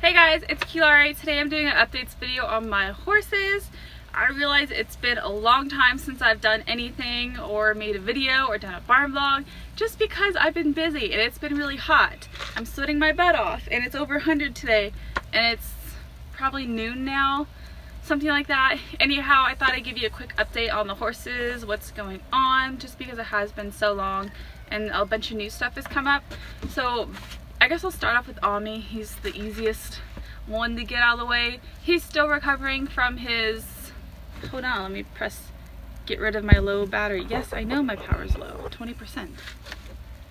Hey guys, it's Kilare. Today I'm doing an updates video on my horses. I realize it's been a long time since I've done anything or made a video or done a barn vlog just because I've been busy and it's been really hot. I'm sweating my butt off and it's over 100 today and it's probably noon now, something like that. Anyhow, I thought I'd give you a quick update on the horses, what's going on, just because it has been so long and a bunch of new stuff has come up. So I guess I'll start off with Ami. He's the easiest one to get out of the way. He's still recovering from his, hold on, let me get rid of my low battery. Yes, I know my power's low, 20%.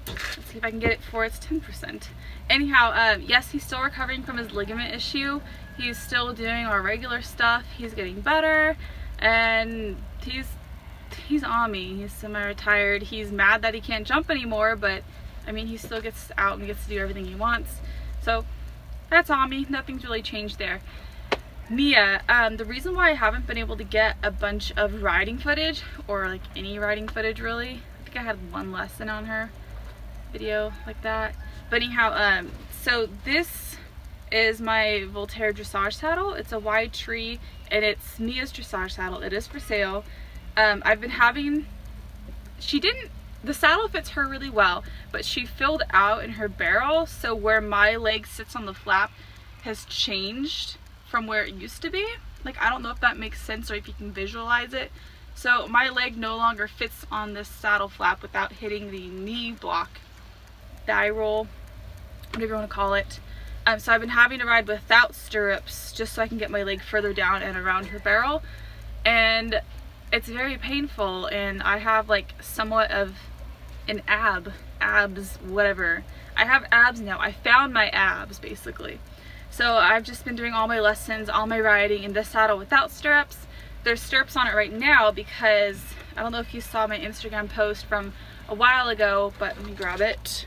Let's see if I can get it before it's 10%. Anyhow, yes, he's still recovering from his ligament issue. He's still doing our regular stuff. He's getting better, and he's Ami. He's semi-retired. He's mad that he can't jump anymore, but I mean, he still gets out and gets to do everything he wants. So that's Ami. Nothing's really changed there. Mia, the reason why I haven't been able to get a bunch of riding footage, or like any riding footage really, I think I had one lesson on her video like that. But anyhow, so this is my Voltaire dressage saddle. It's a wide tree and it's Mia's dressage saddle. It is for sale. I've been having, the saddle fits her really well, but she filled out in her barrel, so where my leg sits on the flap has changed from where it used to be. Like, I don't know if that makes sense or if you can visualize it. So my leg no longer fits on this saddle flap without hitting the knee block, thigh roll, whatever you want to call it. So I've been having to ride without stirrups just so I can get my leg further down and around her barrel, and it's very painful, and I have like somewhat of an abs, whatever. I have abs now. I found my abs basically. So I've just been doing all my lessons, all my riding in this saddle without stirrups. There's stirrups on it right now because I don't know if you saw my Instagram post from a while ago, but let me grab it.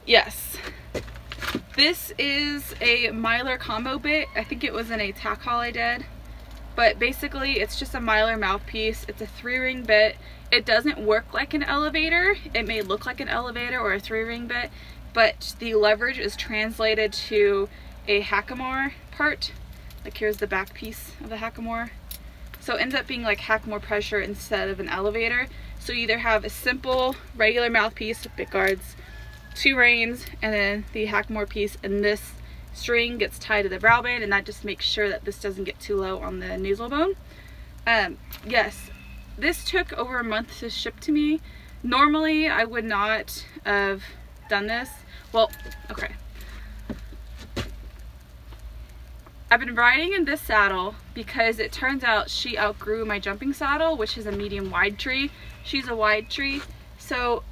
Yes. This is a Mylar combo bit. I think it was in a tack haul I did. But basically it's just a Mylar mouthpiece. It's a 3-ring bit. It doesn't work like an elevator. It may look like an elevator or a 3-ring bit, but the leverage is translated to a hackamore part. Like, here's the back piece of the hackamore. So it ends up being like hackamore pressure instead of an elevator. So you either have a simple regular mouthpiece with bit guards, 2 reins, and then the hackamore piece, and this string gets tied to the brow band, and that just makes sure that this doesn't get too low on the nasal bone. Yes, this took over a month to ship to me. Normally I would not have done this. Well, okay, I've been riding in this saddle because it turns out she outgrew my jumping saddle, which is a medium wide tree. She's a wide tree, so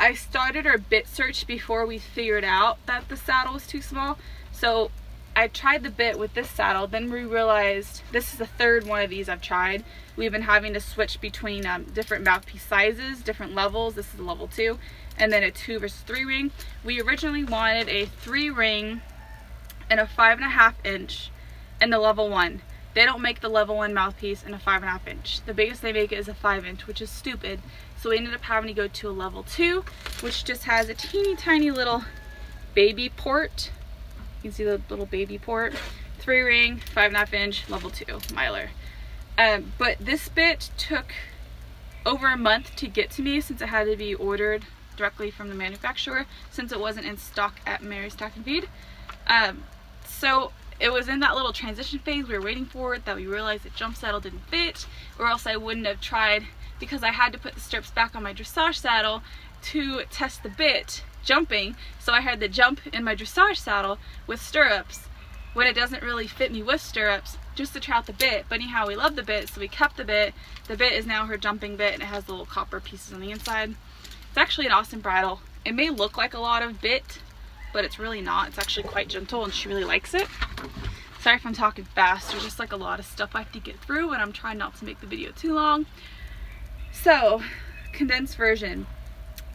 I started our bit search before we figured out that the saddle was too small. So I tried the bit with this saddle, then we realized this is the 3rd one of these I've tried. We've been having to switch between different mouthpiece sizes, different levels. This is a level 2, and then a 2 versus 3 ring. We originally wanted a 3 ring and a 5.5 inch and the level 1. They don't make the level 1 mouthpiece in a 5.5 inch. The biggest they make it is a 5 inch, which is stupid. So we ended up having to go to a level 2, which just has a teeny tiny little baby port. You can see the little baby port. 3 ring, 5.5 inch, level 2, Mylar. But this bit took over a month to get to me since it had to be ordered directly from the manufacturer, since it wasn't in stock at Mary's Tack and Feed. So it was in that little transition phase. We were waiting for it, that we realized the jump saddle didn't fit, or else I wouldn't have tried, because I had to put the stirrups back on my dressage saddle to test the bit jumping. So I had the jump in my dressage saddle with stirrups when it doesn't really fit me with stirrups, just to try out the bit. But anyhow, we love the bit, so we kept the bit. The bit is now her jumping bit, and it has the little copper pieces on the inside. It's actually an awesome bridle. It may look like a lot of bit, but it's really not. It's actually quite gentle, and she really likes it. Sorry if I'm talking fast. There's just like a lot of stuff I have to get through, and I'm trying not to make the video too long. So, condensed version.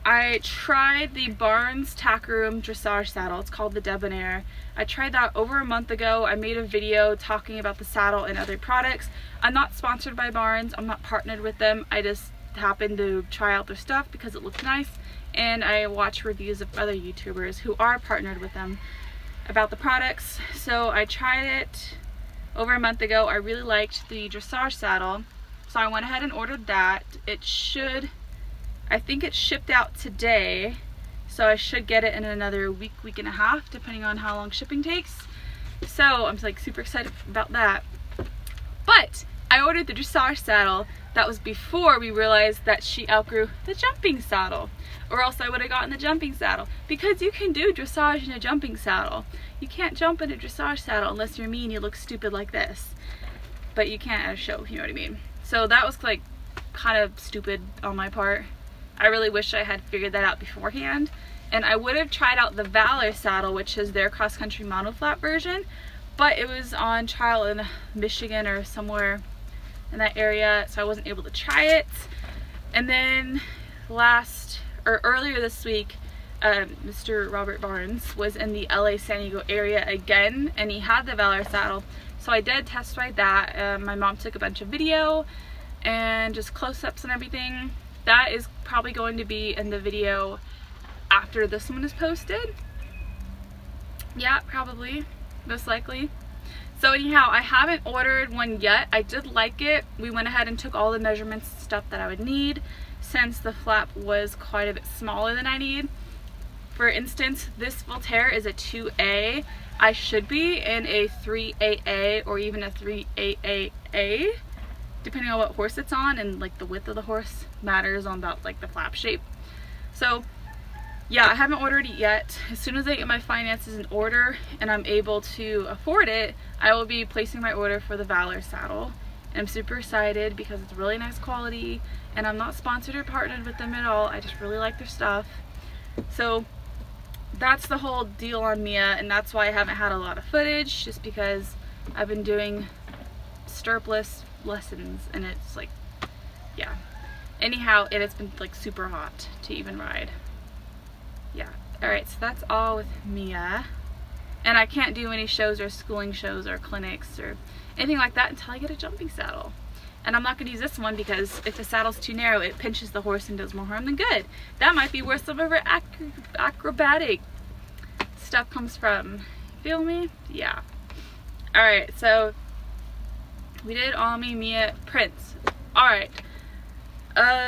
I tried the Barnes Tack Room dressage saddle. It's called the Debonair. I tried that over a month ago. I made a video talking about the saddle and other products. I'm not sponsored by Barnes. I'm not partnered with them. I just happened to try out their stuff because it looked nice, and I watch reviews of other YouTubers who are partnered with them. about the products. So I tried it over a month ago. I really liked the dressage saddle, so I went ahead and ordered that. I think it shipped out today, so I should get it in another week and a half, depending on how long shipping takes. So I'm like super excited about that. But I ordered the dressage saddle. That was before we realized that she outgrew the jumping saddle, or else I would have gotten the jumping saddle, because you can do dressage in a jumping saddle. You can't jump in a dressage saddle unless you're me and you look stupid like this, but you can't at a show, you know what I mean? So that was like kind of stupid on my part. I really wish I had figured that out beforehand, and I would have tried out the Valor saddle, which is their cross-country monoflat version, but it was on trial in Michigan or somewhere in that area, so I wasn't able to try it. And then earlier this week, Mr. Robert Barnes was in the LA San Diego area again, and he had the Valor saddle, so I did test ride that. My mom took a bunch of video and just close-ups and everything. That is probably going to be in the video after this one is posted. Yeah, probably, most likely. So anyhow, I haven't ordered one yet. I did like it. We went ahead and took all the measurements and stuff that I would need, since the flap was quite a bit smaller than I need. For instance, this Voltaire is a 2A. I should be in a 3AA or even a 3AAA, depending on what horse it's on, and like the width of the horse matters on about like the flap shape. So yeah, I haven't ordered it yet. As soon as I get my finances in order and I'm able to afford it, I will be placing my order for the Valor saddle. And I'm super excited because it's really nice quality, and I'm not sponsored or partnered with them at all. I just really like their stuff. So that's the whole deal on Mia, and that's why I haven't had a lot of footage, just because I've been doing stirrupless lessons, and it's like, yeah. Anyhow, and it's been like super hot to even ride. Yeah. Alright, so that's all with Mia. And I can't do any shows or schooling shows or clinics or anything like that until I get a jumping saddle. And I'm not going to use this one because if the saddle's too narrow, it pinches the horse and does more harm than good. That might be where some of her acrobatic stuff comes from. Feel me? Yeah. Alright, so we did Almi, Mia, Prince. Alright.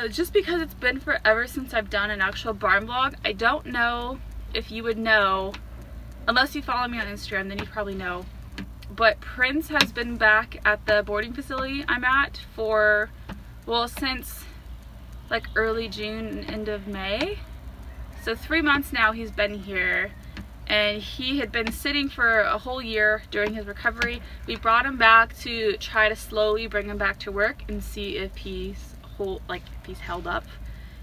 Just because it's been forever since I've done an actual barn vlog, I don't know if you would know, unless you follow me on Instagram, then you probably know. But Prince has been back at the boarding facility I'm at for, well, since like early June, end of May. So 3 months now he's been here, and he had been sitting for a whole year during his recovery. We brought him back to try to slowly bring him back to work and see if he's held up,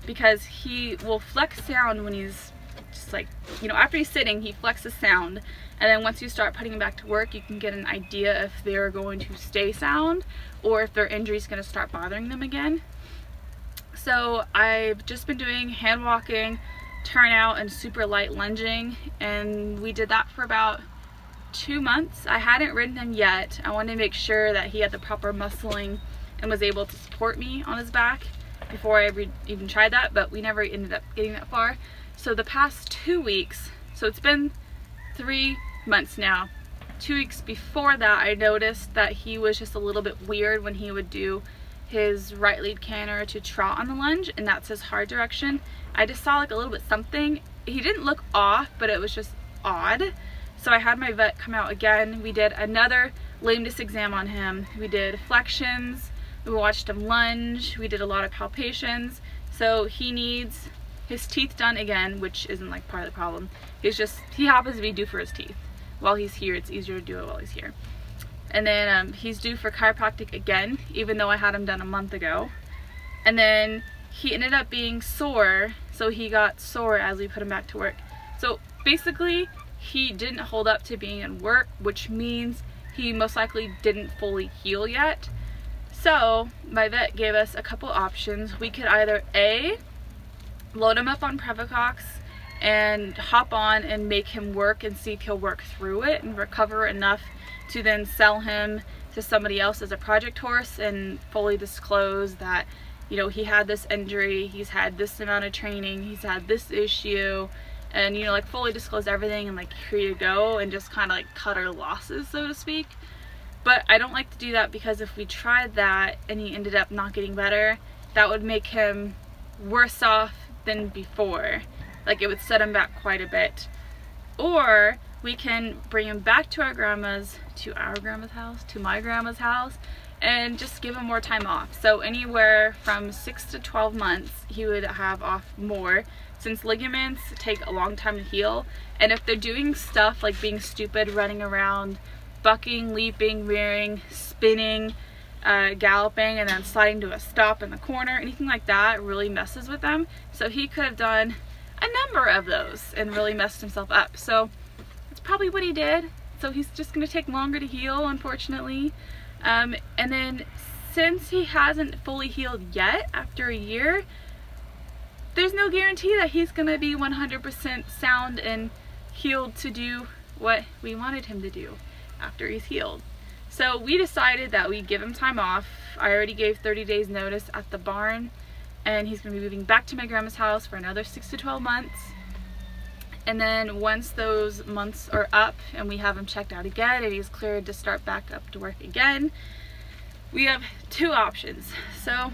because he will flex sound when he's just like, you know, after he's sitting he flexes sound, and then once you start putting him back to work, you can get an idea if they're going to stay sound or if their injury is going to start bothering them again. So I've just been doing hand walking, turnout, and super light lunging, and we did that for about 2 months. I hadn't ridden him yet. I wanted to make sure that he had the proper muscling and was able to support me on his back before I even tried that, but we never ended up getting that far. So the past 2 weeks, so it's been 3 months now. 2 weeks before that, I noticed that he was just a little bit weird when he would do his right lead canter to trot on the lunge, and that's his hard direction. I just saw like a little bit something. He didn't look off, but it was just odd. So I had my vet come out again. We did another lameness exam on him. We did flexions. We watched him lunge. We did a lot of palpations. So he needs his teeth done again, which isn't like part of the problem. He happens to be due for his teeth. While he's here, it's easier to do it while he's here. And then he's due for chiropractic again, even though I had him done a month ago. And then he ended up being sore, so he got sore as we put him back to work. So basically, he didn't hold up to being in work, which means he most likely didn't fully heal yet. So my vet gave us a couple options. We could either A, load him up on Previcox and hop on and make him work and see if he'll work through it and recover enough to then sell him to somebody else as a project horse and fully disclose that, you know, he had this injury, he's had this amount of training, he's had this issue, and, you know, like fully disclose everything and like here you go, and just kind of like cut our losses, so to speak. But I don't like to do that, because if we tried that and he ended up not getting better, that would make him worse off than before. Like, it would set him back quite a bit. Or we can bring him back to my grandma's house, and just give him more time off. So anywhere from 6 to 12 months he would have off more, since ligaments take a long time to heal. And if they're doing stuff like being stupid, running around, bucking, leaping, rearing, spinning, galloping, and then sliding to a stop in the corner, anything like that really messes with them. So he could have done a number of those and really messed himself up. So that's probably what he did. So he's just going to take longer to heal, unfortunately. And then since he hasn't fully healed yet after a year, there's no guarantee that he's going to be 100% sound and healed to do what we wanted him to do after he's healed. So we decided that we'd give him time off. I already gave 30 days notice at the barn, and he's going to be moving back to my grandma's house for another 6 to 12 months. And then once those months are up and we have him checked out again and he's cleared to start back up to work again, we have two options. So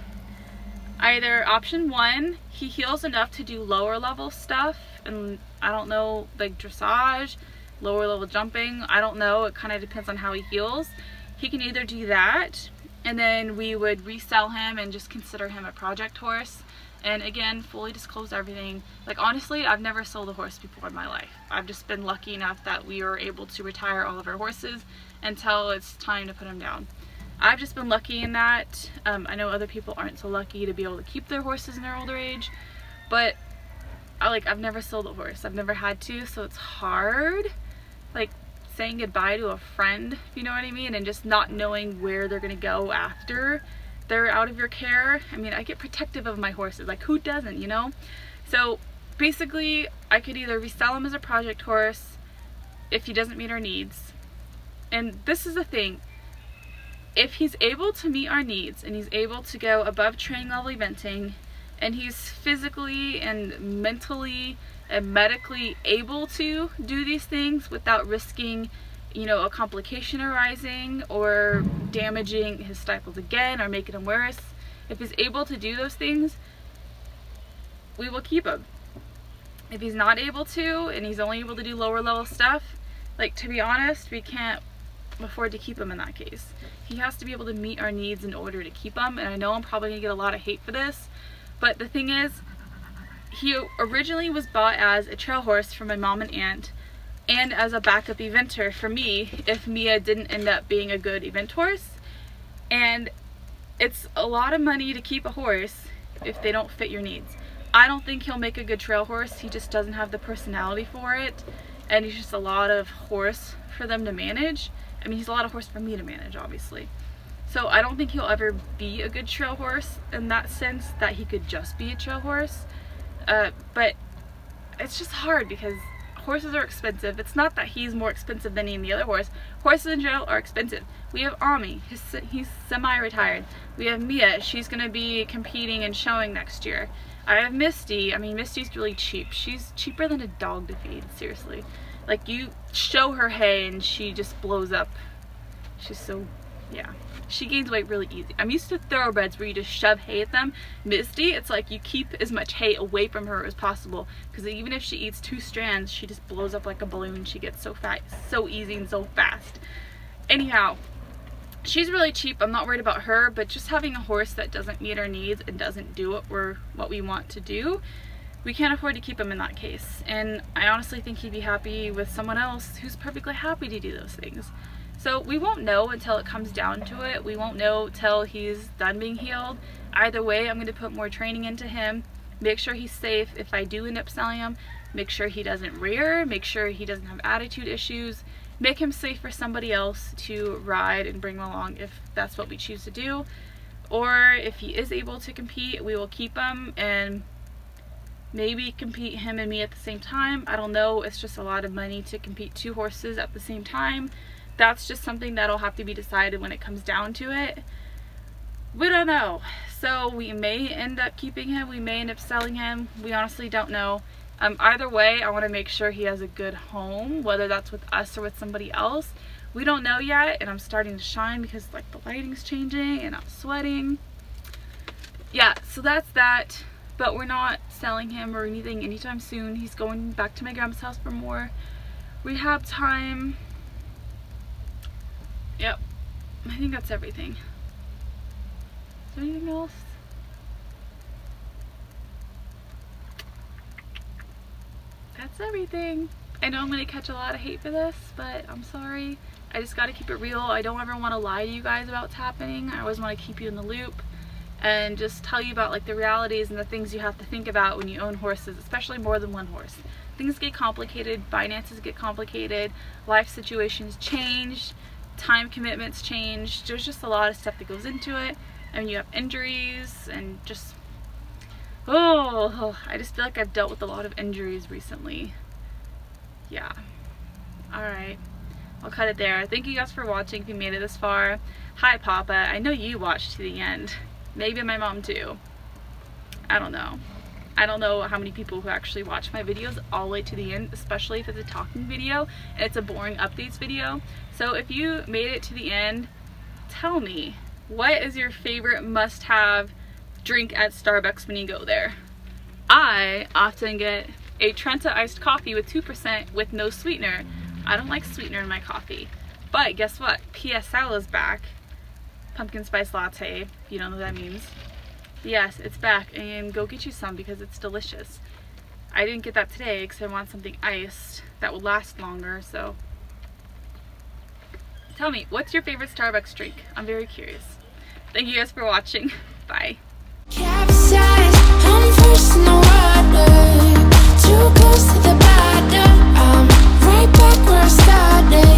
either option one, he heals enough to do lower level stuff, and I don't know, like dressage, lower level jumping, I don't know, it kind of depends on how he heals. He can either do that, and then we would resell him and just consider him a project horse. And again, fully disclose everything. Like, honestly, I've never sold a horse before in my life. I've just been lucky enough that we were able to retire all of our horses until it's time to put them down. I've just been lucky in that. I know other people aren't so lucky to be able to keep their horses in their older age, but I've never sold a horse. I've never had to, so it's hard. Like saying goodbye to a friend, if you know what I mean, and just not knowing where they're gonna go after they're out of your care. I mean, I get protective of my horses, like who doesn't, you know? So basically I could either resell him as a project horse if he doesn't meet our needs. And this is the thing, if he's able to meet our needs and he's able to go above training level eventing, and he's physically and mentally and medically able to do these things without risking, you know, a complication arising or damaging his stifles again or making him worse. If he's able to do those things, we will keep him. If he's not able to and he's only able to do lower level stuff, like, to be honest, we can't afford to keep him in that case. He has to be able to meet our needs in order to keep him. And I know I'm probably gonna get a lot of hate for this, but the thing is, he originally was bought as a trail horse from my mom and aunt, and as a backup eventer for me if Mia didn't end up being a good event horse. And it's a lot of money to keep a horse if they don't fit your needs. I don't think he'll make a good trail horse. He just doesn't have the personality for it, and he's just a lot of horse for them to manage. I mean, he's a lot of horse for me to manage, obviously. So I don't think he'll ever be a good trail horse in that sense, that he could just be a trail horse. But it's just hard because horses are expensive. It's not that he's more expensive than any of the other horse. Horses in general are expensive. We have Ami, he's semi-retired. We have Mia, she's gonna be competing and showing next year. I have Misty. I mean, Misty's really cheap. She's cheaper than a dog to feed, seriously. Like, you show her hay and she just blows up. She's so, yeah. She gains weight really easy. I'm used to thoroughbreds where you just shove hay at them. Misty, it's like you keep as much hay away from her as possible, because even if she eats 2 strands, she just blows up like a balloon. She gets so fat, so easy and so fast. Anyhow, she's really cheap. I'm not worried about her, but just having a horse that doesn't meet our needs and doesn't do what we want to do, we can't afford to keep him in that case. And I honestly think he'd be happy with someone else who's perfectly happy to do those things. So we won't know until it comes down to it. We won't know till he's done being healed. Either way, I'm going to put more training into him, make sure he's safe if I do end up selling him, make sure he doesn't rear, make sure he doesn't have attitude issues, make him safe for somebody else to ride and bring him along if that's what we choose to do. Or if he is able to compete, we will keep him and maybe compete him and me at the same time. I don't know, it's just a lot of money to compete 2 horses at the same time. That's just something that'll have to be decided when it comes down to it. We don't know. So we may end up keeping him, we may end up selling him. We honestly don't know. Either way, I want to make sure he has a good home, whether that's with us or with somebody else. We don't know yet, and I'm starting to shine because like the lighting's changing and I'm sweating. Yeah, so that's that. But we're not selling him or anything anytime soon. He's going back to my grandma's house for more rehab time. Yep, I think that's everything. Is there anything else? That's everything. I know I'm going to catch a lot of hate for this, but I'm sorry. I just got to keep it real. I don't ever want to lie to you guys about what's happening. I always want to keep you in the loop and just tell you about like the realities and the things you have to think about when you own horses, especially more than one horse. Things get complicated, finances get complicated, life situations change, time commitments change. There's just a lot of stuff that goes into it, and you have injuries and just, I just feel like I've dealt with a lot of injuries recently. Yeah. Alright, I'll cut it there. Thank you guys for watching if you made it this far. Hi Papa, I know you watched to the end. Maybe my mom too. I don't know. I don't know how many people who actually watch my videos all the way to the end, especially if it's a talking video and it's a boring updates video. So if you made it to the end, tell me, what is your favorite must-have drink at Starbucks when you go there? I often get a Trenta iced coffee with 2% with no sweetener. I don't like sweetener in my coffee. But guess what? PSL is back. Pumpkin spice latte, if you don't know what that means. Yes, it's back, and go get you some because it's delicious. I didn't get that today because I want something iced that will last longer, so. Tell me, what's your favorite Starbucks drink? I'm very curious. Thank you guys for watching. Bye. Capsize, I'm first in the water. Too close to the bottom. I'm right back where I started.